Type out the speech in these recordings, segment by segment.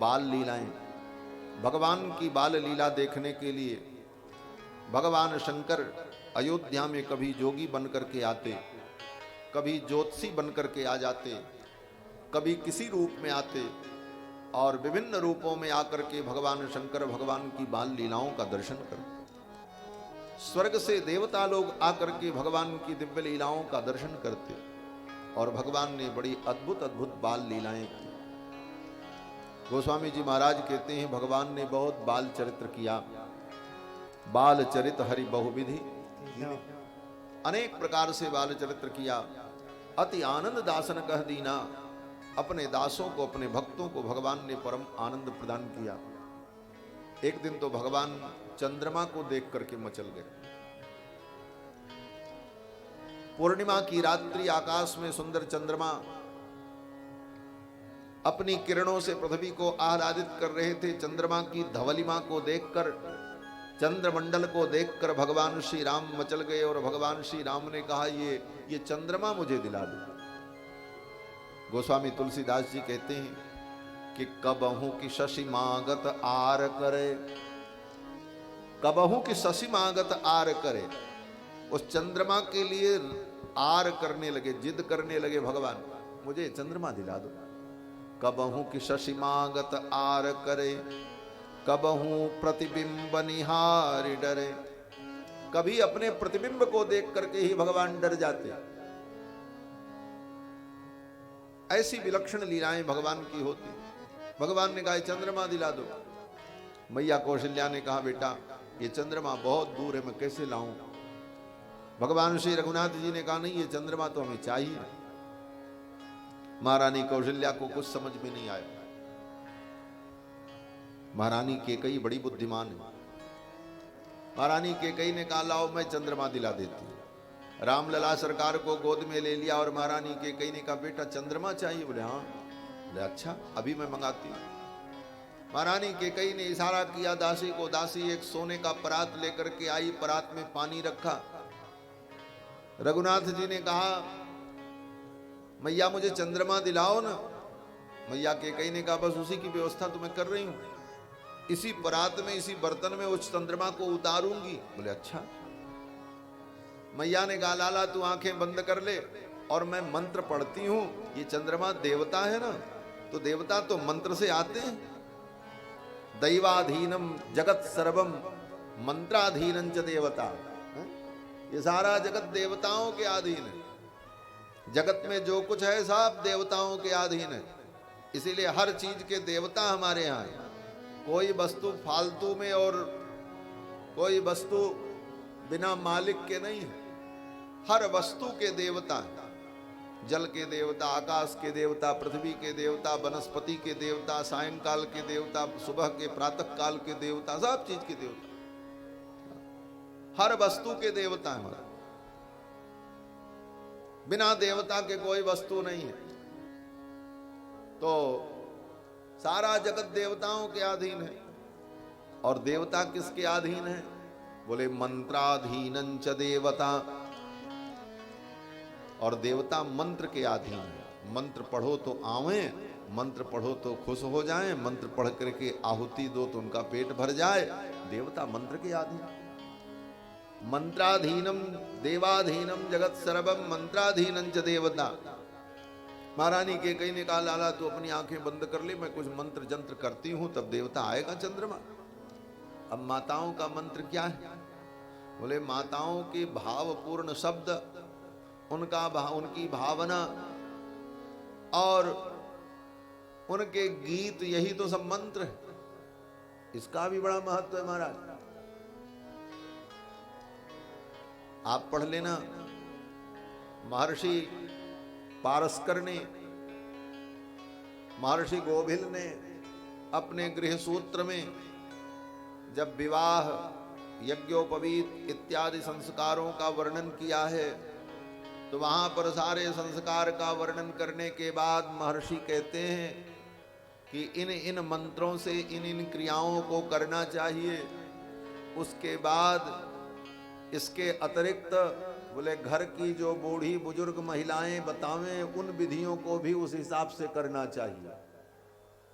बाल लीलाएं, भगवान की बाल लीला देखने के लिए भगवान शंकर अयोध्या में कभी जोगी बन करके आते, कभी ज्योतिषी बन करके आ जाते, कभी किसी रूप में आते और विभिन्न रूपों में आकर के भगवान शंकर भगवान की बाल लीलाओं का दर्शन करते। स्वर्ग से देवता लोग आकर के भगवान की दिव्य लीलाओं का दर्शन करते और भगवान ने बड़ी अद्भुत अद्भुत बाल लीलाएं की। गोस्वामी जी महाराज कहते हैं भगवान ने बहुत बाल चरित्र किया, बाल चरित हरि बहुविधि, अनेक प्रकार से बाल चरित्र किया। अति आनंद दासन कह दीना, अपने दासों को अपने भक्तों को भगवान ने परम आनंद प्रदान किया। एक दिन तो भगवान चंद्रमा को देख करके मचल गए। पूर्णिमा की रात्रि आकाश में सुंदर चंद्रमा अपनी किरणों से पृथ्वी को आह्लादित कर रहे थे। चंद्रमा की धवलिमा को देखकर, चंद्रमंडल को देखकर भगवान श्री राम मचल गए और भगवान श्री राम ने कहा ये चंद्रमा मुझे दिला दो। गोस्वामी तुलसीदास जी कहते हैं कि कबहू की शशि मागत आर करे, कबहू की शशि मागत आर करे। उस चंद्रमा के लिए आर करने लगे, जिद करने लगे भगवान, मुझे चंद्रमा दिला दो। कबहू की शशि मागत आर करे, कबहू प्रतिबिंब निहारी डरे। कभी अपने प्रतिबिंब को देख करके ही भगवान डर जाते। ऐसी विलक्षण लीलाएं भगवान की होती। भगवान ने कहा चंद्रमा दिला दो। मैया कौशल्या ने कहा बेटा ये चंद्रमा बहुत दूर है, मैं कैसे लाऊं। भगवान श्री रघुनाथ जी ने कहा नहीं, ये चंद्रमा तो हमें चाहिए। महारानी कौशल्या को कुछ समझ में नहीं आया। महारानी केकई बड़ी बुद्धिमान है। महारानी केकई ने कहा लाओ मैं चंद्रमा दिला देती हूँ। रामलला सरकार को गोद में ले लिया और महारानी केकई ने कहा बेटा चंद्रमा चाहिए। बोले हाँ। बोले अच्छा अभी मैं मंगाती हूँ। महारानी केकई ने इशारा किया दासी को। दासी एक सोने का परात लेकर के आई, परात में पानी रखा। रघुनाथ जी ने कहा मैया मुझे चंद्रमा दिलाओ ना। मैया केकई ने कहा बस उसी की व्यवस्था तो मैं कर रही हूं, इसी परात में इसी बर्तन में उस चंद्रमा को उतारूंगी। बोले अच्छा। मैया ने कहा लाला तू आंखें बंद कर ले और मैं मंत्र पढ़ती हूं। ये चंद्रमा देवता है ना, तो देवता तो मंत्र से आते हैं। दैवाधीनम जगत सर्वम मंत्राधीनं च देवता। ये सारा जगत देवताओं के अधीन है। जगत में जो कुछ है सब देवताओं के अधीन है। इसीलिए हर चीज के देवता हमारे यहाँ है। कोई वस्तु फालतू में और कोई वस्तु बिना मालिक के नहीं है। हर वस्तु के देवता है। जल के देवता, आकाश के देवता, पृथ्वी के देवता, वनस्पति के देवता, सायंकाल के देवता, सुबह के प्रातः काल के देवता, सब चीज के देवता, हर वस्तु के देवता है। बिना देवता के कोई वस्तु नहीं है। तो सारा जगत देवताओं के अधीन है। और देवता किसके अधीन है? बोले मंत्राधीनं च देवता। और देवता मंत्र के अधीन है। मंत्र पढ़ो तो आवे, मंत्र पढ़ो तो खुश हो जाएं, मंत्र पढ़ करके आहुति दो तो उनका पेट भर जाए। देवता मंत्र के अधीन। मंत्राधीनम देवाधीनम जगत सर्वम मंत्राधीनं च देवता। महारानी केकई ने कहा लाला तू अपनी आंखें बंद कर ले, मैं कुछ मंत्र जंत्र करती हूं तब देवता आएगा चंद्रमा। अब माताओं का मंत्र क्या है? बोले माताओं के भावपूर्ण शब्द, उनकी भावना और उनके गीत, यही तो सब मंत्र है। इसका भी बड़ा महत्व है महाराज। आप पढ़ लेना, महर्षि पारस्कर ने, महर्षि गोभिल ने अपने गृह सूत्र में जब विवाह, यज्ञोपवीत इत्यादि संस्कारों का वर्णन किया है तो वहां पर सारे संस्कार का वर्णन करने के बाद महर्षि कहते हैं कि इन इन मंत्रों से इन इन क्रियाओं को करना चाहिए। उसके बाद इसके अतिरिक्त बोले घर की जो बूढ़ी बुजुर्ग महिलाएं बतावें उन विधियों को भी उस हिसाब से करना चाहिए।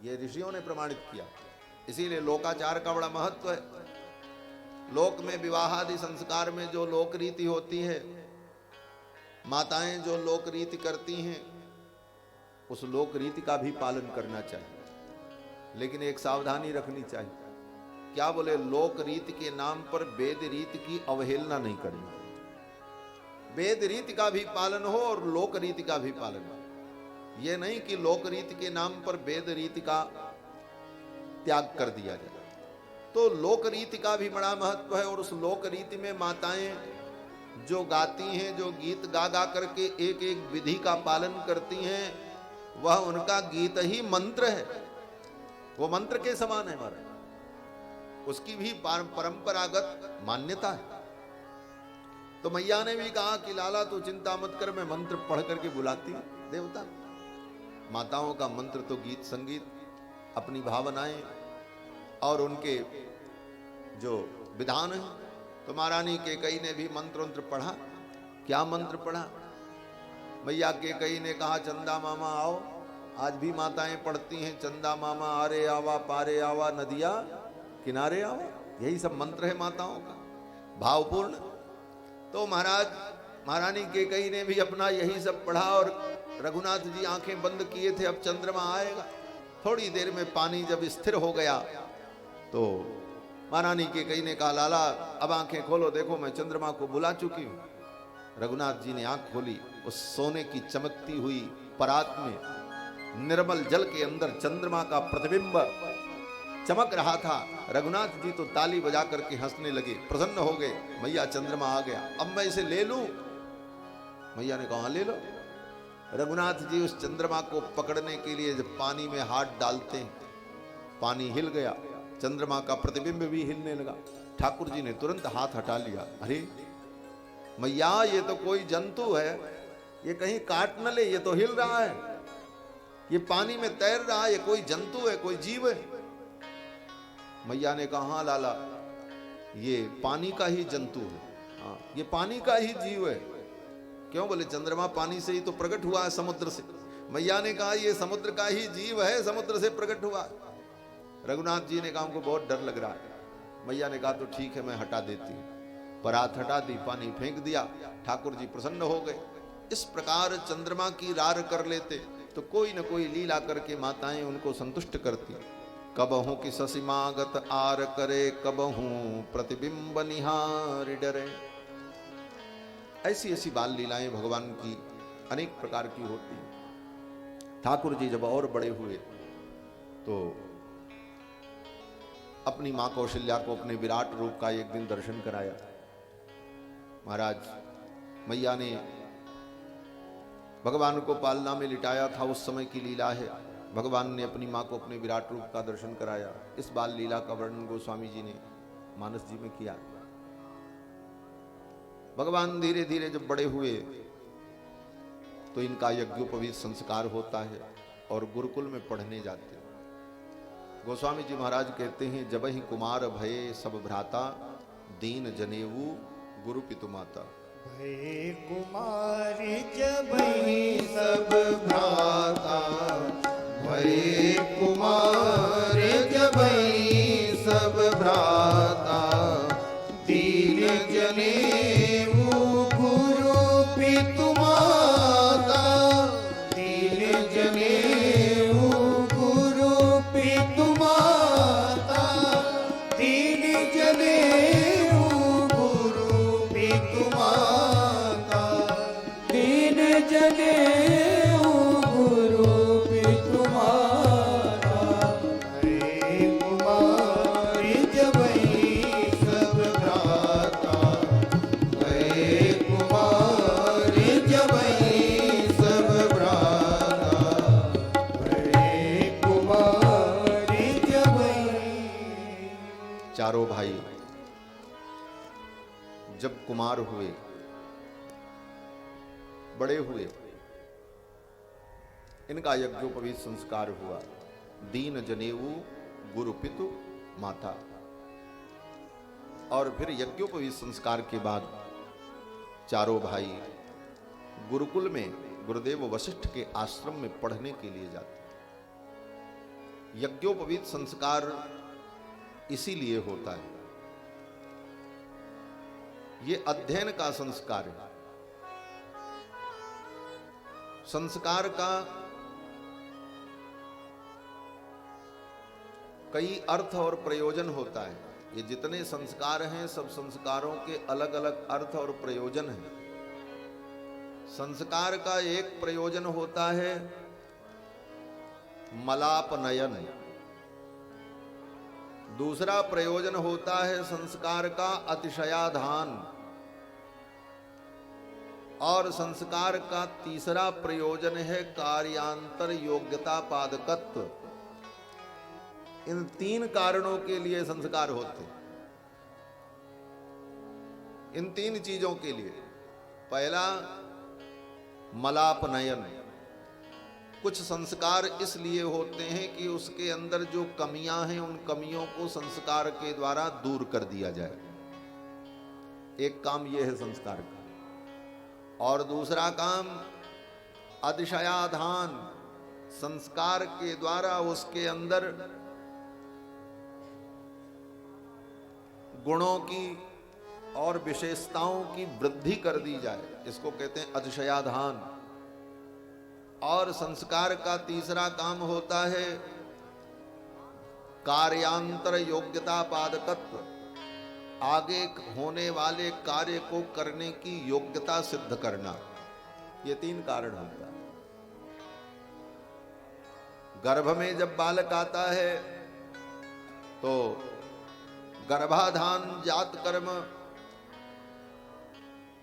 ये ऋषियों ने प्रमाणित किया। इसीलिए लोकाचार का बड़ा महत्व है। लोक में विवाह आदि संस्कार में जो लोक रीति होती है, माताएं जो लोक रीति करती हैं, उस लोक रीति का भी पालन करना चाहिए, लेकिन एक सावधानी रखनी चाहिए। क्या बोले, लोक रीति के नाम पर वेद रीति की अवहेलना नहीं करनी। वेद रीति का भी पालन हो और लोक रीति का भी पालन हो। यह नहीं कि लोक रीति के नाम पर वेद रीति का त्याग कर दिया जाए। तो लोक रीति का भी बड़ा महत्व है, और उस लोक रीति में माताएं जो गाती हैं, जो गीत गा गा करके एक एक विधि का पालन करती हैं, वह उनका गीत ही मंत्र है। वो मंत्र के समान है हमारा, उसकी भी परंपरागत मान्यता है। तो मैया ने भी कहा कि लाला तू चिंता मत कर, मैं मंत्र पढ़ करके बुलाती हूं देवता। माताओं का मंत्र तो गीत संगीत, अपनी भावनाएं और उनके जो विधान है। तो महारानी कैकेयी ने भी मंत्र पढ़ा। क्या मंत्र पढ़ा? मैया कैकेयी ने कहा, चंदा मामा आओ। आज भी माताएं पढ़ती हैं, चंदा मामा आरे आवा, पारे आवा, नदिया किनारे आवा। यही सब मंत्र है माताओं का, भावपूर्ण। तो महारानी कैकेयी ने भी अपना यही सब पढ़ा, और रघुनाथ जी आंखें बंद किए थे, अब चंद्रमा आएगा। थोड़ी देर में पानी जब स्थिर हो गया तो महारानी कैकेयी ने कहा, लाला अब आंखें खोलो, देखो मैं चंद्रमा को बुला चुकी हूं। रघुनाथ जी ने आंख खोली, उस सोने की चमकती हुई परात में निर्मल जल के अंदर चंद्रमा का प्रतिबिंब चमक रहा था। रघुनाथ जी तो ताली बजा करके हंसने लगे, प्रसन्न हो गए। मैया चंद्रमा आ गया, अब मैं इसे ले लूं? मैया ने कहा ले लो। रघुनाथ जी उस चंद्रमा को पकड़ने के लिए जब पानी में हाथ डालते हैं, पानी हिल गया, चंद्रमा का प्रतिबिंब भी हिलने लगा। ठाकुर जी ने तुरंत हाथ हटा लिया। अरे मैया, ये तो कोई जंतु है, ये कहीं काट न ले, ये तो हिल रहा है, ये पानी में तैर रहा है, ये कोई जंतु है, कोई जीव है। मैया ने कहा, हाँ लाला, ये पानी का ही जंतु है, हाँ ये पानी का ही जीव है। क्यों? बोले चंद्रमा पानी से ही तो प्रकट हुआ है, समुद्र से। मैया ने कहा, ये समुद्र का ही जीव है, समुद्र से प्रकट हुआ। रघुनाथ जी ने कहा, हमको बहुत डर लग रहा है। मैया ने कहा, तो ठीक है, मैं हटा देती हूँ। परात हटा दी, पानी फेंक दिया। ठाकुर जी प्रसन्न हो गए। इस प्रकार चंद्रमा की रार कर लेते तो कोई न कोई लीला करके माताएं उनको संतुष्ट करती। कबहू की ससीमागत आर करे, कबहू प्रतिबिंब निहार डरे। ऐसी ऐसी बाल लीलाएं भगवान की अनेक प्रकार की होती। ठाकुर जी जब और बड़े हुए तो अपनी मां कौशल्या को अपने विराट रूप का एक दिन दर्शन कराया। महाराज, मैया ने भगवान को पालना में लिटाया था, उस समय की लीला है। भगवान ने अपनी मां को अपने विराट रूप का दर्शन कराया। इस बाल लीला का वर्णन गोस्वामी जी ने मानस जी में किया। भगवान धीरे धीरे जब बड़े हुए तो इनका यज्ञोपवीत संस्कार होता है और गुरुकुल में पढ़ने जाते हैं। गोस्वामी जी महाराज कहते हैं, जब ही कुमार भये सब भ्राता, दीन जनेऊ गुरु पितु माता। भये कुमार जब ही सब भ्राता, भये कुमार जब ही सब भ्राता, दीन जनेऊ गुरु पितु माता, दीन जनेऊ गुरु पितु माता, दीन जनेऊ गुरु पितु माता, दीन जनेऊ गुरु पितु माता। हरे कुमार जब ही सब भ्राता, हरे कुमार जब ही सब भ्राता, हरे कुमार जब ही। चारों भाई जब कुमार हुए, बड़े हुए, इनका यज्ञोपवीत संस्कार हुआ। दीन जनेऊ गुरु पितु माता। और फिर यज्ञोपवीत संस्कार के बाद चारों भाई गुरुकुल में गुरुदेव वशिष्ठ के आश्रम में पढ़ने के लिए जाते। यज्ञोपवीत संस्कार इसीलिए होता है, ये अध्ययन का संस्कार है। संस्कार का कई अर्थ और प्रयोजन होता है। ये जितने संस्कार हैं सब संस्कारों के अलग अलग अर्थ और प्रयोजन हैं। संस्कार का एक प्रयोजन होता है मलापनयन, दूसरा प्रयोजन होता है संस्कार का अतिशयाधान, और संस्कार का तीसरा प्रयोजन है कार्यांतर योग्यता पादकत्व। इन तीन कारणों के लिए संस्कार होते हैं, इन तीन चीजों के लिए। पहला मलापनयन, कुछ संस्कार इसलिए होते हैं कि उसके अंदर जो कमियां हैं उन कमियों को संस्कार के द्वारा दूर कर दिया जाए, एक काम यह है संस्कार का। और दूसरा काम अतिशयाधान, संस्कार के द्वारा उसके अंदर गुणों की और विशेषताओं की वृद्धि कर दी जाए, इसको कहते हैं अतिशयाधान। और संस्कार का तीसरा काम होता है कार्यांतर योग्यता पादकत्व, आगे होने वाले कार्य को करने की योग्यता सिद्ध करना। ये तीन कारण होता है। गर्भ में जब बालक आता है तो गर्भाधान, जात कर्म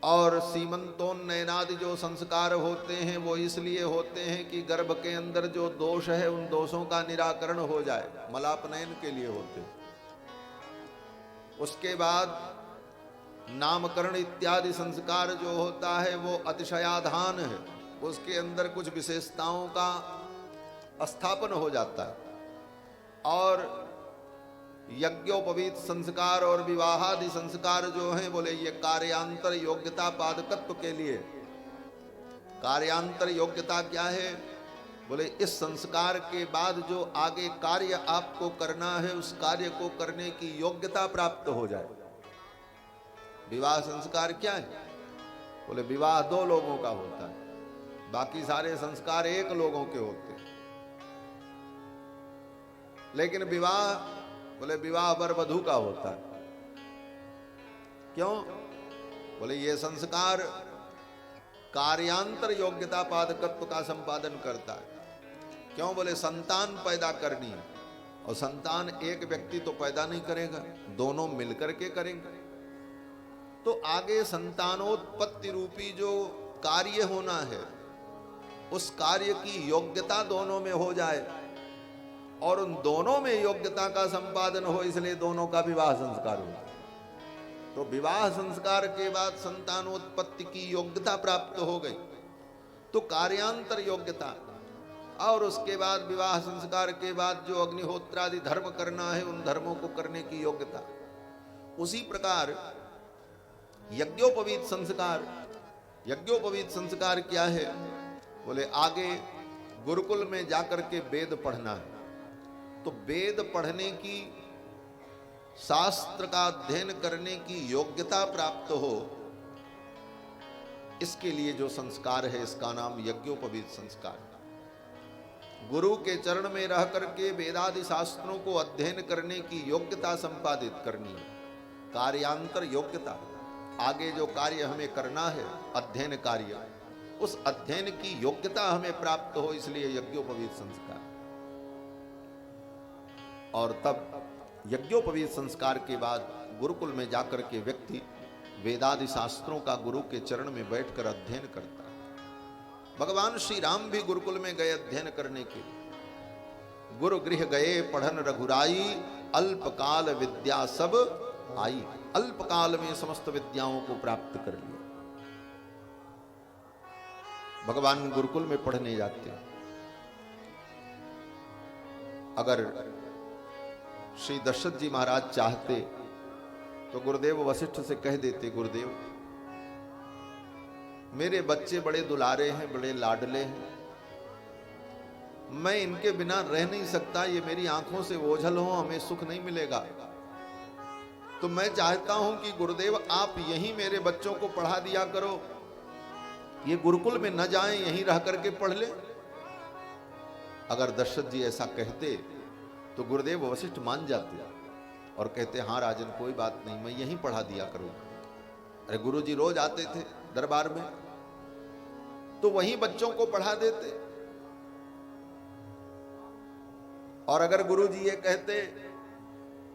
और सीमंतोन्नयनादि जो संस्कार होते हैं वो इसलिए होते हैं कि गर्भ के अंदर जो दोष है उन दोषों का निराकरण हो जाए, मलापनयन के लिए होते हैं। उसके बाद नामकरण इत्यादि संस्कार जो होता है वो अतिशयाधान है, उसके अंदर कुछ विशेषताओं का स्थापन हो जाता है। और यज्ञोपवीत संस्कार और विवाहादि संस्कार जो हैं बोले ये कार्यांतर योग्यता पादकत्व के लिए। कार्यांतर योग्यता क्या है? बोले इस संस्कार के बाद जो आगे कार्य आपको करना है उस कार्य को करने की योग्यता प्राप्त हो जाए। विवाह संस्कार क्या है? बोले विवाह दो लोगों का होता है, बाकी सारे संस्कार एक लोगों के होते हैं। लेकिन विवाह बोले विवाह वर वधू का होता है। क्यों? बोले ये संस्कार कार्यांतर योग्यता पादकत्व का संपादन करता है। क्यों? बोले संतान पैदा करनी है, और संतान एक व्यक्ति तो पैदा नहीं करेगा, दोनों मिलकर के करेंगे। तो आगे संतानोत्पत्ति रूपी जो कार्य होना है उस कार्य की योग्यता दोनों में हो जाए, और उन दोनों में योग्यता का संपादन हो, इसलिए दोनों का विवाह संस्कार हो। तो विवाह संस्कार के बाद संतानोत्पत्ति की योग्यता प्राप्त हो गई, तो कार्यांतर योग्यता। और उसके बाद विवाह संस्कार के बाद जो अग्निहोत्रादि धर्म करना है उन धर्मों को करने की योग्यता। उसी प्रकार यज्ञोपवीत संस्कार, यज्ञोपवीत संस्कार क्या है? बोले आगे गुरुकुल में जाकर के वेद पढ़ना है, तो वेद पढ़ने की, शास्त्र का अध्ययन करने की योग्यता प्राप्त हो, इसके लिए जो संस्कार है इसका नाम यज्ञोपवीत संस्कार। गुरु के चरण में रह करके वेदादि शास्त्रों को अध्ययन करने की योग्यता संपादित करनी है, कार्यांतर योग्यता। आगे जो कार्य हमें करना है अध्ययन कार्य, उस अध्ययन की योग्यता हमें प्राप्त हो, इसलिए यज्ञोपवीत संस्कार। और तब यज्ञोपवीत संस्कार के बाद गुरुकुल में जाकर के व्यक्ति वेदादि शास्त्रों का गुरु के चरण में बैठकर अध्ययन करता है। भगवान श्री राम भी गुरुकुल में गए अध्ययन करने के लिए। गुरु गृह गए पढ़न रघुराई, अल्पकाल विद्या सब आई। अल्पकाल में समस्त विद्याओं को प्राप्त कर लिया। भगवान गुरुकुल में पढ़ने जाते हैं। अगर श्री दशरथ जी महाराज चाहते तो गुरुदेव वशिष्ठ से कह देते, गुरुदेव मेरे बच्चे बड़े दुलारे हैं, बड़े लाडले हैं, मैं इनके बिना रह नहीं सकता, ये मेरी आंखों से ओझल हो, हमें सुख नहीं मिलेगा। तो मैं चाहता हूं कि गुरुदेव आप यहीं मेरे बच्चों को पढ़ा दिया करो, ये गुरुकुल में न जाएं, यहीं रह करके पढ़ ले। अगर दशरथ जी ऐसा कहते तो गुरुदेव वशिष्ठ मान जाते और कहते हाँ राजन कोई बात नहीं, मैं यहीं पढ़ा दिया करूंगा। अरे गुरुजी रोज आते थे दरबार में, तो वहीं बच्चों को पढ़ा देते। और अगर गुरुजी ये कहते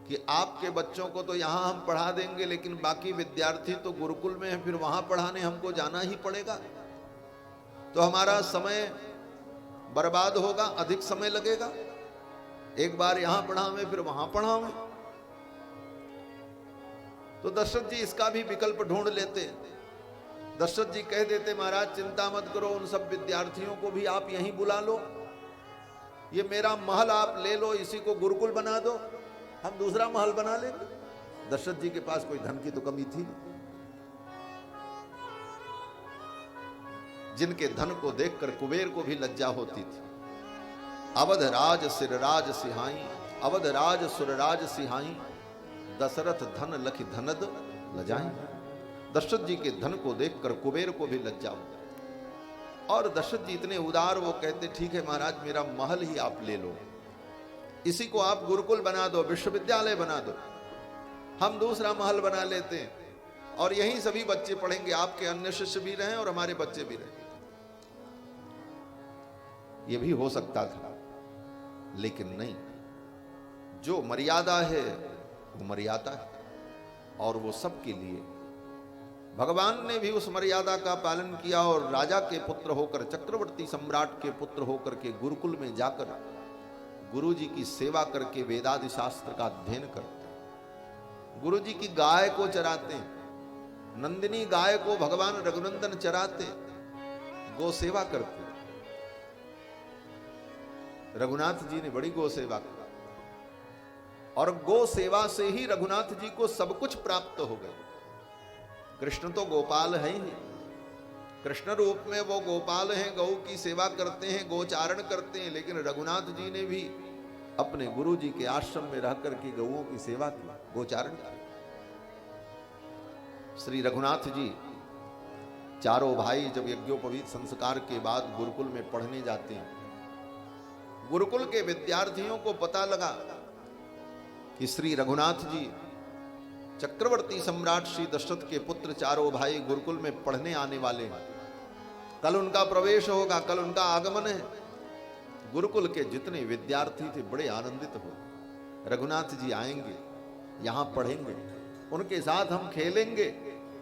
कि आपके बच्चों को तो यहां हम पढ़ा देंगे, लेकिन बाकी विद्यार्थी तो गुरुकुल में है, फिर वहां पढ़ाने हमको जाना ही पड़ेगा, तो हमारा समय बर्बाद होगा, अधिक समय लगेगा। एक बार यहां पढ़ावें फिर वहां पढ़ावें। तो दशरथ जी इसका भी विकल्प ढूंढ लेते। दशरथ जी कह देते महाराज चिंता मत करो, उन सब विद्यार्थियों को भी आप यहीं बुला लो, ये मेरा महल आप ले लो, इसी को गुरुकुल बना दो, हम दूसरा महल बना लेंगे। दशरथ जी के पास कोई धन की तो कमी थी नहीं। जिनके धन को देखकर कुबेर को भी लज्जा होती थी। अवध राज सिरराज सिहाई, अवध राज सुरराज सिहाई, दशरथ धन लखि धनद लजाई। दशरथ जी के धन को देखकर कुबेर को भी लज्जा हो। और दशरथ जी इतने उदार, वो कहते ठीक है महाराज मेरा महल ही आप ले लो, इसी को आप गुरुकुल बना दो, विश्वविद्यालय बना दो, हम दूसरा महल बना लेते हैं और यहीं सभी बच्चे पढ़ेंगे, आपके अन्य शिष्य भी रहें और हमारे बच्चे भी रहें। ये भी हो सकता था, लेकिन नहीं, जो मर्यादा है वो मर्यादा है और वो सबके लिए। भगवान ने भी उस मर्यादा का पालन किया और राजा के पुत्र होकर, चक्रवर्ती सम्राट के पुत्र होकर के गुरुकुल में जाकर गुरु जी की सेवा करके वेदादि शास्त्र का अध्ययन करते। गुरु जी की गाय को चराते, नंदिनी गाय को भगवान रघुनंदन चराते, गो सेवा करते। रघुनाथ जी ने बड़ी गो सेवा की और गो सेवा से ही रघुनाथ जी को सब कुछ प्राप्त हो गया। कृष्ण तो गोपाल है ही, कृष्ण रूप में वो गोपाल हैं, गौ की सेवा करते हैं, गोचारण करते हैं, लेकिन रघुनाथ जी ने भी अपने गुरु जी के आश्रम में रहकर के गौओं की सेवा की, गोचारण की। श्री रघुनाथ जी चारों भाई जब यज्ञोपवीत संस्कार के बाद गुरुकुल में पढ़ने जाते हैं, गुरुकुल के विद्यार्थियों को पता लगा कि श्री रघुनाथ जी चक्रवर्ती सम्राट श्री दशरथ के पुत्र चारों भाई गुरुकुल में पढ़ने आने वाले हैं। कल उनका प्रवेश होगा, कल उनका आगमन है। गुरुकुल के जितने विद्यार्थी थे बड़े आनंदित हो, रघुनाथ जी आएंगे, यहां पढ़ेंगे, उनके साथ हम खेलेंगे,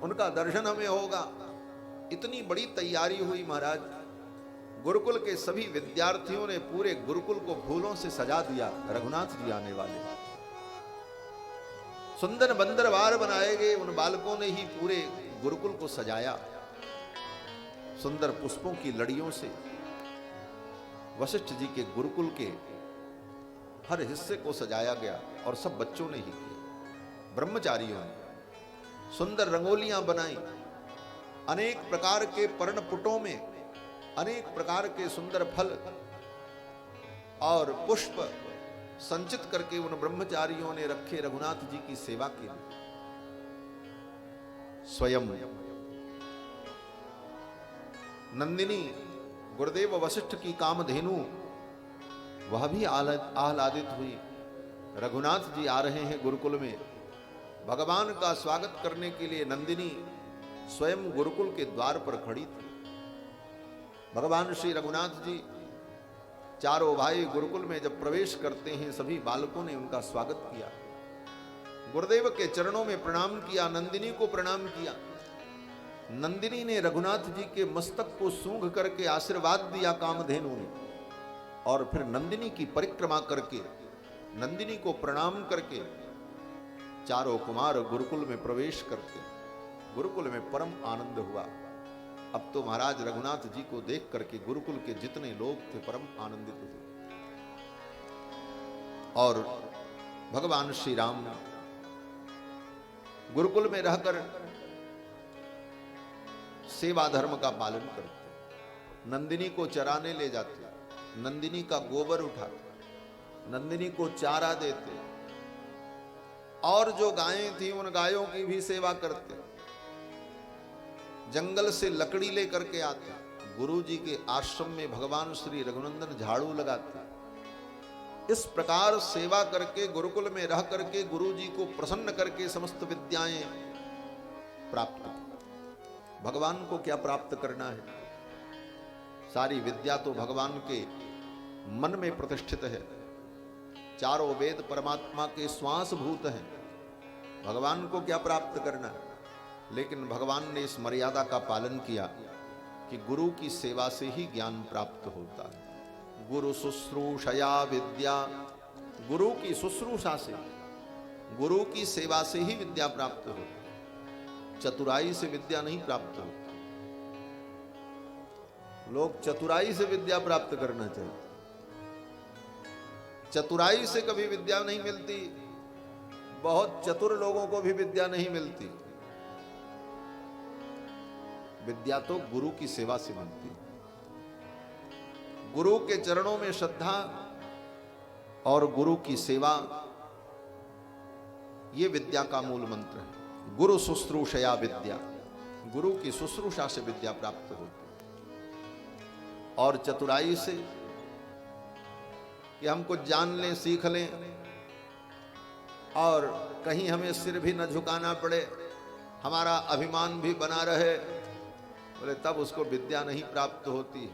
उनका दर्शन हमें होगा। इतनी बड़ी तैयारी हुई महाराज। गुरुकुल के सभी विद्यार्थियों ने पूरे गुरुकुल को फूलों से सजा दिया, रघुनाथ जी आने वाले। सुंदर बंदरवार बनाए गए, उन बालकों ने ही पूरे गुरुकुल को सजाया। सुंदर पुष्पों की लड़ियों से वशिष्ठ जी के गुरुकुल के हर हिस्से को सजाया गया और सब बच्चों ने ही किया। ब्रह्मचारियों ने सुंदर रंगोलियां बनाई, अनेक प्रकार के पर्णपुटों में अनेक प्रकार के सुंदर फल और पुष्प संचित करके उन ब्रह्मचारियों ने रखे रघुनाथ जी की सेवा के लिए। स्वयं नंदिनी गुरुदेव वशिष्ठ की कामधेनु वह भी आह्लादित हुई। रघुनाथ जी आ रहे हैं गुरुकुल में, भगवान का स्वागत करने के लिए नंदिनी स्वयं गुरुकुल के द्वार पर खड़ी थी। भगवान श्री रघुनाथ जी चारों भाई गुरुकुल में जब प्रवेश करते हैं, सभी बालकों ने उनका स्वागत किया, गुरुदेव के चरणों में प्रणाम किया, नंदिनी को प्रणाम किया। नंदिनी ने रघुनाथ जी के मस्तक को सूंघ करके आशीर्वाद दिया कामधेनु ने, और फिर नंदिनी की परिक्रमा करके, नंदिनी को प्रणाम करके चारों कुमार गुरुकुल में प्रवेश करते। गुरुकुल में परम आनंद हुआ। अब तो महाराज रघुनाथ जी को देख करके गुरुकुल के जितने लोग थे परम आनंदित हुए। और भगवान श्री राम गुरुकुल में रहकर सेवा धर्म का पालन करते, नंदिनी को चराने ले जाते, नंदिनी का गोबर उठाते, नंदिनी को चारा देते, और जो गायें थी उन गायों की भी सेवा करते, जंगल से लकड़ी लेकर के आते, गुरु जी के आश्रम में भगवान श्री रघुनंदन झाड़ू लगाते। इस प्रकार सेवा करके गुरुकुल में रह करके गुरु जी को प्रसन्न करके समस्त विद्याएं प्राप्त। भगवान को क्या प्राप्त करना है? सारी विद्या तो भगवान के मन में प्रतिष्ठित है। चारों वेद परमात्मा के श्वास भूत हैं। भगवान को क्या प्राप्त करना है? लेकिन भगवान ने इस मर्यादा का पालन किया कि गुरु की सेवा से ही ज्ञान प्राप्त होता है। गुरु शुश्रूषया विद्या, गुरु की शुश्रूषा से, गुरु की सेवा से ही विद्या प्राप्त होती है। चतुराई से विद्या नहीं प्राप्त होती। लोग चतुराई से विद्या प्राप्त करना चाहते, चतुराई से कभी विद्या नहीं मिलती। बहुत चतुर लोगों को भी विद्या नहीं मिलती। विद्या तो गुरु की सेवा से मिलती। गुरु के चरणों में श्रद्धा और गुरु की सेवा, ये विद्या का मूल मंत्र है। गुरु शुश्रूषया विद्या, गुरु की शुश्रूषा से विद्या प्राप्त होती। और चतुराई से कि हम कुछ जान लें, सीख लें और कहीं हमें सिर भी न झुकाना पड़े, हमारा अभिमान भी बना रहे, बोले तब उसको विद्या नहीं प्राप्त होती,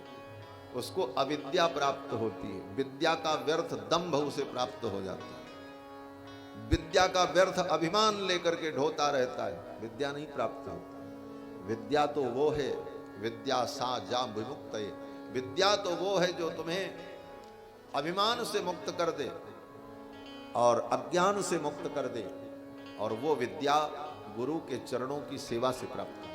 उसको अविद्या प्राप्त होती है। विद्या का व्यर्थ दंभ उसे प्राप्त हो जाता है। विद्या का व्यर्थ अभिमान लेकर के ढोता रहता है, विद्या नहीं प्राप्त होती। विद्या तो वो है, विद्या सा जा विमुक्त है। विद्या तो वो है जो तुम्हें अभिमान से मुक्त कर दे और अज्ञान से मुक्त कर दे, और वो विद्या गुरु के चरणों की सेवा से प्राप्त है।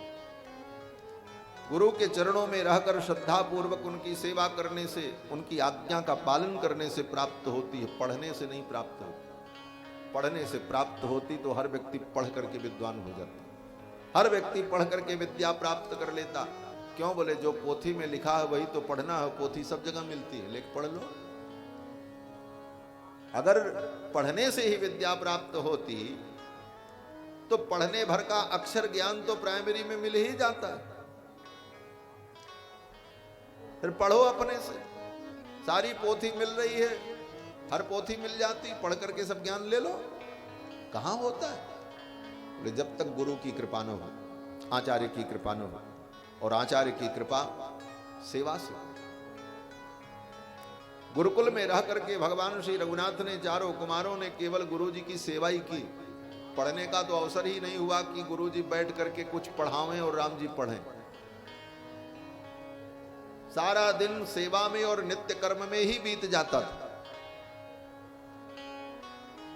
गुरु के चरणों में रहकर श्रद्धा पूर्वक उनकी सेवा करने से, उनकी आज्ञा का पालन करने से प्राप्त होती है, पढ़ने से नहीं प्राप्त होती। पढ़ने से प्राप्त होती तो हर व्यक्ति पढ़ करके विद्वान हो जाता, हर व्यक्ति पढ़ करके विद्या प्राप्त कर लेता। क्यों? बोले जो पोथी में लिखा है वही तो पढ़ना है। पोथी सब जगह मिलती है, लेकिन पढ़ लो। अगर पढ़ने से ही विद्या प्राप्त होती तो पढ़ने भर का अक्षर ज्ञान तो प्राइमरी में मिल ही जाता है। फिर पढ़ो अपने से, सारी पोथी मिल रही है, हर पोथी मिल जाती, पढ़ करके सब ज्ञान ले लो। कहां होता है? बोले जब तक गुरु की कृपा न हो, आचार्य की कृपा न हो, और आचार्य की कृपा सेवा से। गुरुकुल में रह करके भगवान श्री रघुनाथ ने, चारों कुमारों ने केवल गुरु जी की सेवा ही की। पढ़ने का तो अवसर ही नहीं हुआ कि गुरु जी बैठ करके कुछ पढ़ावें और राम जी पढ़ें। सारा दिन सेवा में और नित्य कर्म में ही बीत जाता था।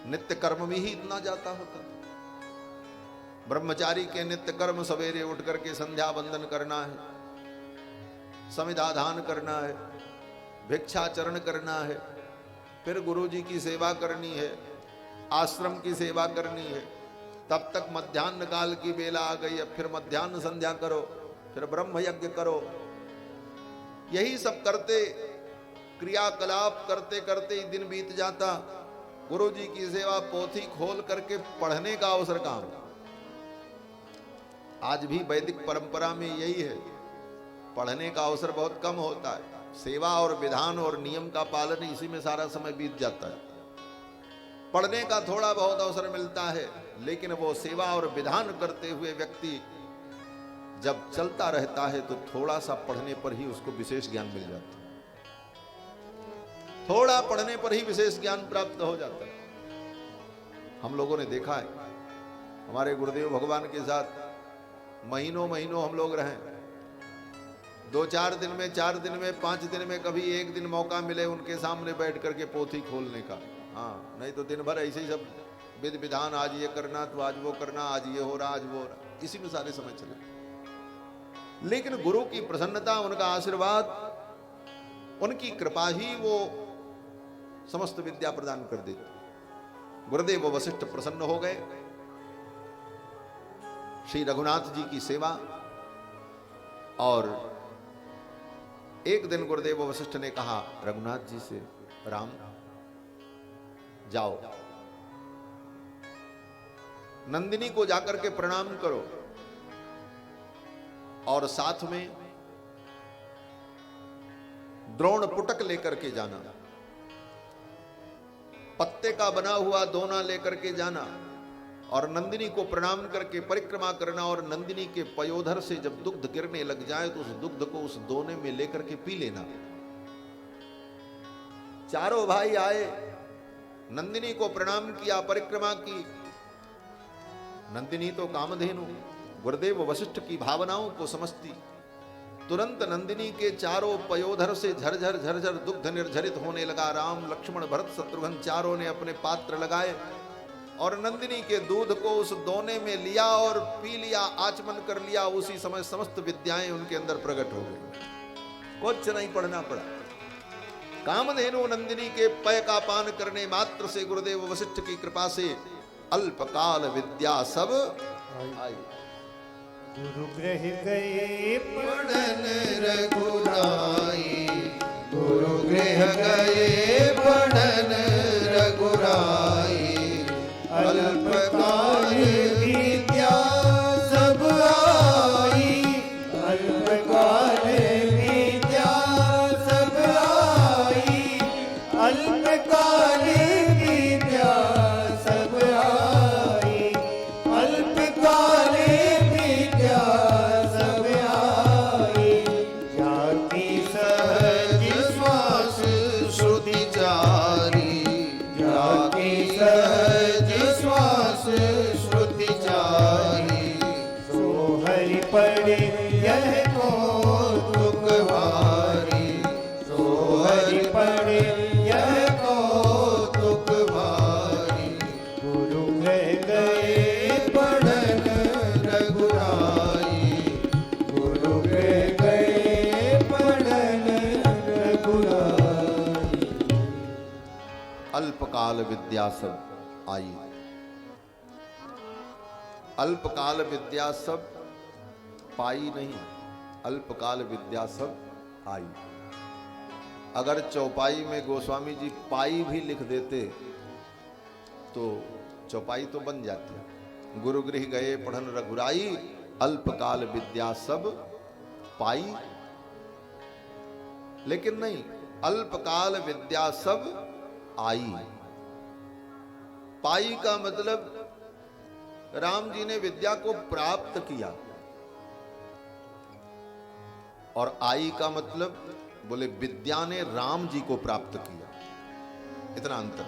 नित्य कर्म में ही इतना जाता होता था। ब्रह्मचारी के नित्य कर्म सवेरे उठ करके संध्या वंदन करना है, समिधाधान करना है, भिक्षाचरण करना है, फिर गुरु जी की सेवा करनी है, आश्रम की सेवा करनी है। तब तक मध्याह्न काल की बेला आ गई, अब फिर मध्याह्न संध्या करो, फिर ब्रह्म यज्ञ करो। यही सब करते, क्रियाकलाप करते करते ही दिन बीत जाता। गुरु जी की सेवा, पोथी खोल करके पढ़ने का अवसर कहां? आज भी वैदिक परंपरा में यही है, पढ़ने का अवसर बहुत कम होता है। सेवा और विधान और नियम का पालन, इसी में सारा समय बीत जाता है। पढ़ने का थोड़ा बहुत अवसर मिलता है, लेकिन वो सेवा और विधान करते हुए व्यक्ति जब चलता रहता है तो थोड़ा सा पढ़ने पर ही उसको विशेष ज्ञान मिल जाता है। थोड़ा पढ़ने पर ही विशेष ज्ञान प्राप्त हो जाता है। हम लोगों ने देखा है, हमारे गुरुदेव भगवान के साथ महीनों महीनों हम लोग रहे। 2-4 दिन में, 4 दिन में, 5 दिन में कभी एक दिन मौका मिले उनके सामने बैठ करके पोथी खोलने का। हाँ, नहीं तो दिन भर ऐसे ही सब विधि विधान, आज ये करना तो आज वो करना, आज ये हो रहा, आज वो हो रहा, इसी में सारे समय चले। लेकिन गुरु की प्रसन्नता, उनका आशीर्वाद, उनकी कृपा ही वो समस्त विद्या प्रदान कर देती। गुरुदेव वशिष्ठ प्रसन्न हो गए। श्री रघुनाथ जी की सेवा और एक दिन गुरुदेव वशिष्ठ ने कहा रघुनाथ जी से, राम जाओ नंदिनी को जाकर के प्रणाम करो और साथ में द्रोण पुटक लेकर के जाना, पत्ते का बना हुआ दोना लेकर के जाना और नंदिनी को प्रणाम करके परिक्रमा करना और नंदिनी के पयोधर से जब दुग्ध गिरने लग जाए तो उस दुग्ध को उस दोने में लेकर के पी लेना। चारों भाई आए, नंदिनी को प्रणाम किया, परिक्रमा की। नंदिनी तो कामधेनु गुरुदेव वशिष्ठ की भावनाओं को समझती, तुरंत नंदिनी के चारों पयोधर से झरझर झरझर दुग्ध निर्झरित होने लगा। राम लक्ष्मण भरत शत्रुघ्न चारों ने अपने पात्र लगाए और नंदिनी के दूध को उस दोने में लिया और पी लिया, आचमन कर लिया। उसी समय समस्त विद्याएं उनके अंदर प्रकट हो गई, कुछ नहीं पढ़ना पड़ा। कामधेनु नंदिनी के पय का पान करने मात्र से गुरुदेव वशिष्ठ की कृपा से अल्पकाल विद्या सब आई। गुरु गृह गए पढ़न रघुराई, गुरु गृह गए पढ़न रघुराई, अल्पकाल विद्या सब आई, अल्पकाल विद्या सब आई, अल्पकाल विद्या सब आई, अल्पकाल विद्या सब आई। जाति सहज श्वास श्रुति चारी, जाति सहज श्वास श्रुति चारी, सो हरि पढ़े यह कौतुक भारी, सो हरि पढ़े यह कौतुक भारी। गुरु गृह गए पढ़न रघुराई, गुरु गृह गए पढ़न रघुराई। अल्पकाल विद्या सब आई। अल्पकाल विद्या सब पाई नहीं, अल्पकाल विद्या सब आई। अगर चौपाई में गोस्वामी जी पाई भी लिख देते तो चौपाई तो बन जाती। गुरु गृह गए पढ़न रघुराई, अल्पकाल विद्या सब पाई, लेकिन नहीं, अल्पकाल विद्या सब आई। पाई का मतलब राम जी ने विद्या को प्राप्त किया और आई का मतलब बोले विद्या ने राम जी को प्राप्त किया, इतना अंतर।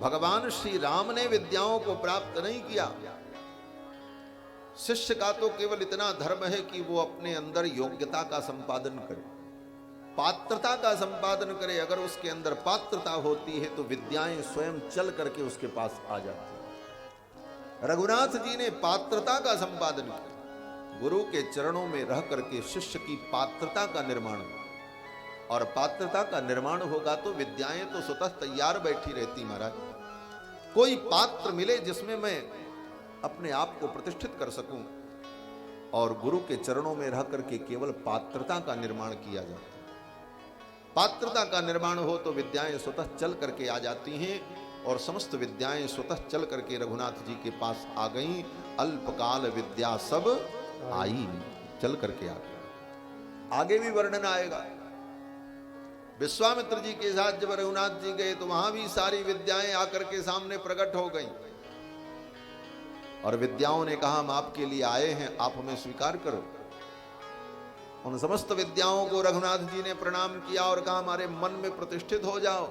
भगवान श्री राम ने विद्याओं को प्राप्त नहीं किया। शिष्य का तो केवल इतना धर्म है कि वो अपने अंदर योग्यता का संपादन करे, पात्रता का संपादन करे। अगर उसके अंदर पात्रता होती है तो विद्याएं स्वयं चल करके उसके पास आ जाती है। रघुनाथ जी ने पात्रता का संपादन किया, गुरु के चरणों में रह करके शिष्य की पात्रता का निर्माण हुआ। और पात्रता का निर्माण होगा तो विद्याएं तो स्वतः तैयार बैठी रहती। महाराज, कोई पात्र मिले जिसमें मैं अपने आप को प्रतिष्ठित कर सकूं, और गुरु के चरणों में रह करके केवल पात्रता का निर्माण किया जाता है। पात्रता का निर्माण हो तो विद्याएं स्वतः चल करके आ जाती हैं, और समस्त विद्याएं स्वतः चल करके रघुनाथ जी के पास आ गईं। अल्पकाल विद्या सब आई, चल करके आ गई। आगे भी वर्णन आएगा। विश्वामित्र जी के साथ जब रघुनाथ जी गए तो वहां भी सारी विद्याएं आकर के सामने प्रकट हो गईं, और विद्याओं ने कहा हम आपके लिए आए हैं, आप हमें स्वीकार करो। उन समस्त विद्याओं को रघुनाथ जी ने प्रणाम किया और कहा हमारे मन में प्रतिष्ठित हो जाओ।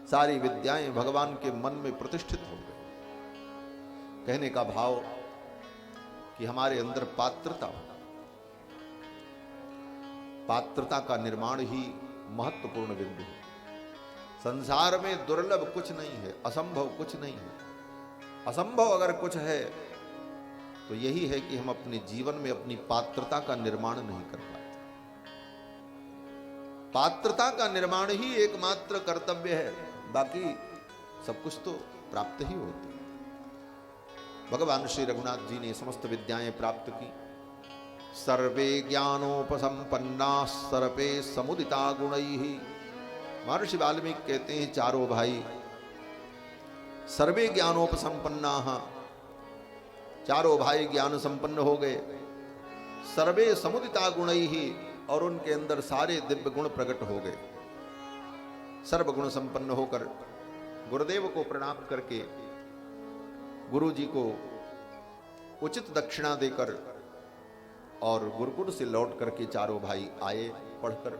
सारी विद्याएं भगवान के मन में प्रतिष्ठित हो गई। कहने का भाव कि हमारे अंदर पात्रता हो, पात्रता का निर्माण ही महत्वपूर्ण बिंदु है। संसार में दुर्लभ कुछ नहीं है, असंभव कुछ नहीं है। असंभव अगर कुछ है तो यही है कि हम अपने जीवन में अपनी पात्रता का निर्माण नहीं कर पाते। पात्रता का निर्माण ही एकमात्र कर्तव्य है, बाकी सब कुछ तो प्राप्त ही होती है। भगवान श्री रघुनाथ जी ने समस्त विद्याएं प्राप्त की, सर्वे ज्ञानोपसंपन्ना सर्वे समुदिता गुणैः। महर्षि वाल्मीकि कहते हैं चारों भाई सर्वे ज्ञानोपसंपन्ना, चारों भाई ज्ञान संपन्न हो गए। सर्वे समुदिता गुणैः, और उनके अंदर सारे दिव्य गुण प्रकट हो गए। सर्वगुण संपन्न होकर गुरुदेव को प्रणाम करके गुरु जी को उचित दक्षिणा देकर और गुरुकुल से लौट करके चारों भाई आए। पढ़कर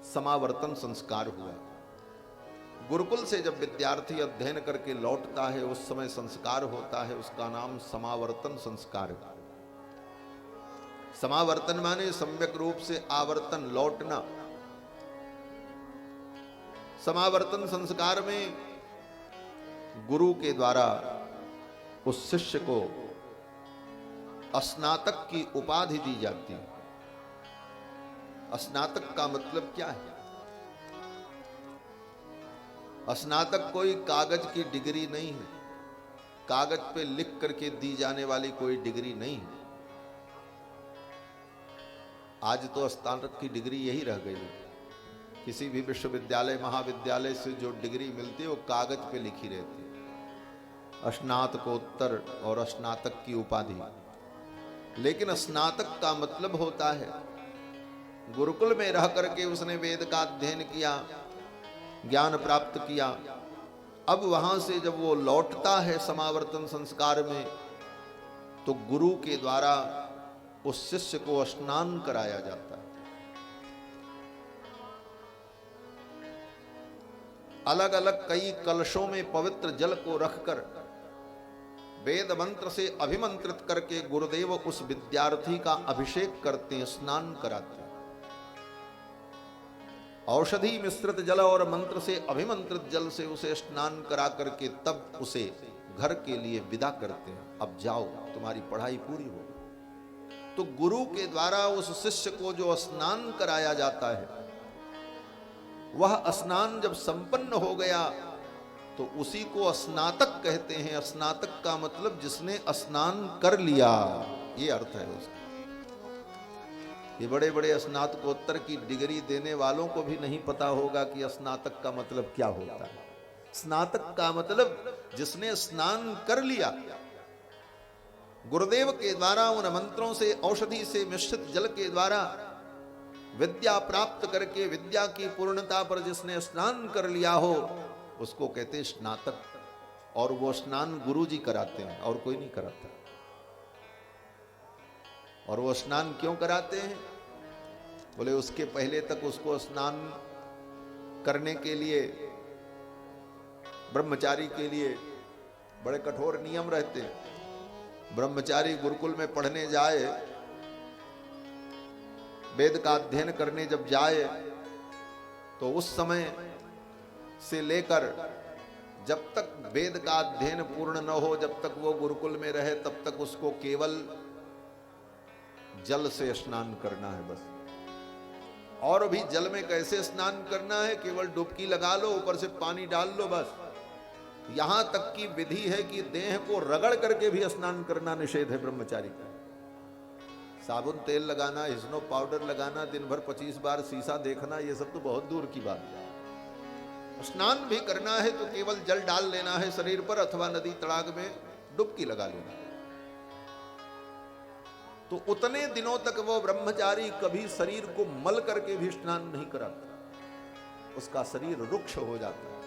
समावर्तन संस्कार हुआ। गुरुकुल से जब विद्यार्थी अध्ययन करके लौटता है उस समय संस्कार होता है, उसका नाम समावर्तन संस्कार। समावर्तन माने सम्यक रूप से आवर्तन, लौटना। समावर्तन संस्कार में गुरु के द्वारा उस शिष्य को स्नातक की उपाधि दी जाती है। स्नातक का मतलब क्या है? स्नातक कोई कागज की डिग्री नहीं है, कागज पे लिख करके दी जाने वाली कोई डिग्री नहीं है। आज तो स्नातक की डिग्री यही रह गई है। किसी भी विश्वविद्यालय महाविद्यालय से जो डिग्री मिलती है वो कागज पे लिखी रहती है, स्नातकोत्तर और स्नातक की उपाधि। लेकिन स्नातक का मतलब होता है गुरुकुल में रह करके उसने वेद का अध्ययन किया, ज्ञान प्राप्त किया। अब वहां से जब वो लौटता है समावर्तन संस्कार में, तो गुरु के द्वारा उस शिष्य को स्नान कराया जाता है। अलग अलग कई कलशों में पवित्र जल को रखकर वेद मंत्र से अभिमंत्रित करके गुरुदेव उस विद्यार्थी का अभिषेक करते हैं, स्नान कराते हैं। औषधि मिश्रित जल और मंत्र से अभिमंत्रित जल से उसे स्नान करा करके तब उसे घर के लिए विदा करते हैं। अब जाओ, तुम्हारी पढ़ाई पूरी हो। तो गुरु के द्वारा उस शिष्य को जो स्नान कराया जाता है, वह स्नान जब संपन्न हो गया तो उसी को स्नातक कहते हैं। स्नातक का मतलब जिसने स्नान कर लिया, ये अर्थ है उसका। ये बड़े बड़े स्नातकोत्तर की डिग्री देने वालों को भी नहीं पता होगा कि स्नातक का मतलब क्या होता है। स्नातक का मतलब जिसने स्नान कर लिया, गुरुदेव के द्वारा उन मंत्रों से औषधि से मिश्रित जल के द्वारा विद्या प्राप्त करके विद्या की पूर्णता पर जिसने स्नान कर लिया हो, उसको कहते हैं स्नातक। और वो स्नान गुरु जी कराते हैं और कोई नहीं कराता। और वो स्नान क्यों कराते हैं? बोले उसके पहले तक उसको स्नान करने के लिए ब्रह्मचारी के लिए बड़े कठोर नियम रहते हैं। ब्रह्मचारी गुरुकुल में पढ़ने जाए, वेद का अध्ययन करने जब जाए, तो उस समय से लेकर जब तक वेद का अध्ययन पूर्ण न हो, जब तक वो गुरुकुल में रहे, तब तक उसको केवल जल से स्नान करना है बस। और भी जल में कैसे स्नान करना है? केवल डुबकी लगा लो, ऊपर से पानी डाल लो बस। यहां तक की विधि है कि देह को रगड़ करके भी स्नान करना निषेध है ब्रह्मचारी का। साबुन तेल लगाना, हिस्नो पाउडर लगाना, दिन भर 25 बार शीशा देखना, ये सब तो बहुत दूर की बात है। स्नान भी करना है तो केवल जल डाल लेना है शरीर पर, अथवा नदी तड़ाग में डुबकी लगा लेना। तो उतने दिनों तक वो ब्रह्मचारी कभी शरीर को मल करके भी स्नान नहीं कराता, उसका शरीर रुक्ष हो जाता है।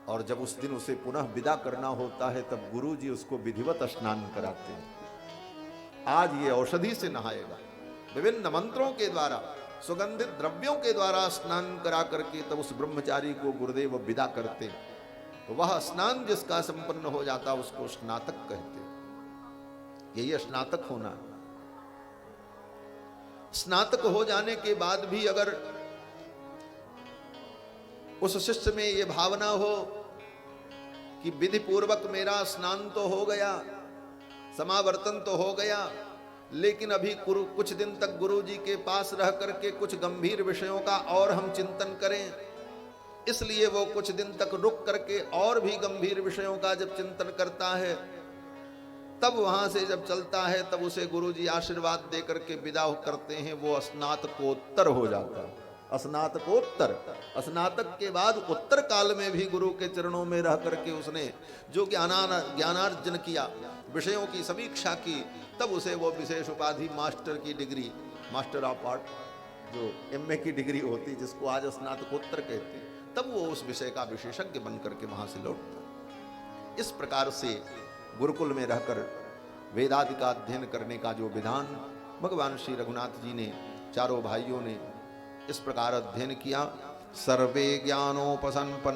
और जब उस दिन उसे पुनः विदा करना होता है, तब गुरु जी उसको विधिवत स्नान कराते हैं। आज ये औषधि से नहाएगा, विभिन्न मंत्रों के द्वारा, सुगंधित द्रव्यों के द्वारा स्नान करा करके तब उस ब्रह्मचारी को गुरुदेव विदा करते। तो वह स्नान जिसका संपन्न हो जाता उसको स्नातक कहते। यही स्नातक होना। स्नातक हो जाने के बाद भी अगर उस शिष्य में ये भावना हो कि विधि पूर्वक मेरा स्नान तो हो गया, समावर्तन तो हो गया, लेकिन अभी कुछ दिन तक गुरु जी के पास रह करके कुछ गंभीर विषयों का और हम चिंतन करें, इसलिए वो कुछ दिन तक रुक करके और भी गंभीर विषयों का जब चिंतन करता है, तब वहां से जब चलता है तब उसे गुरुजी आशीर्वाद देकर के विदा करते हैं, वो स्नातकोत्तर हो जाता है। स्नातकोत्तर, स्नातक के बाद उत्तर काल में भी गुरु के चरणों में रह करके उसने जो ज्ञानार्जन किया, विषयों की समीक्षा की, तब उसे वो विशेष उपाधि मास्टर की डिग्री, मास्टर ऑफ आर्ट जो एमए की डिग्री होती जिसको आज स्नातकोत्तर कहते हैं, तब वो उस विषय का विशेषज्ञ बन करके वहां से लौटता। इस प्रकार से गुरुकुल में रहकर वेदादि का अध्ययन करने का जो विधान भगवान श्री रघुनाथ जी ने, चारों भाइयों ने इस प्रकार अध्ययन किया। सर्वे ज्ञानोपसंपन्न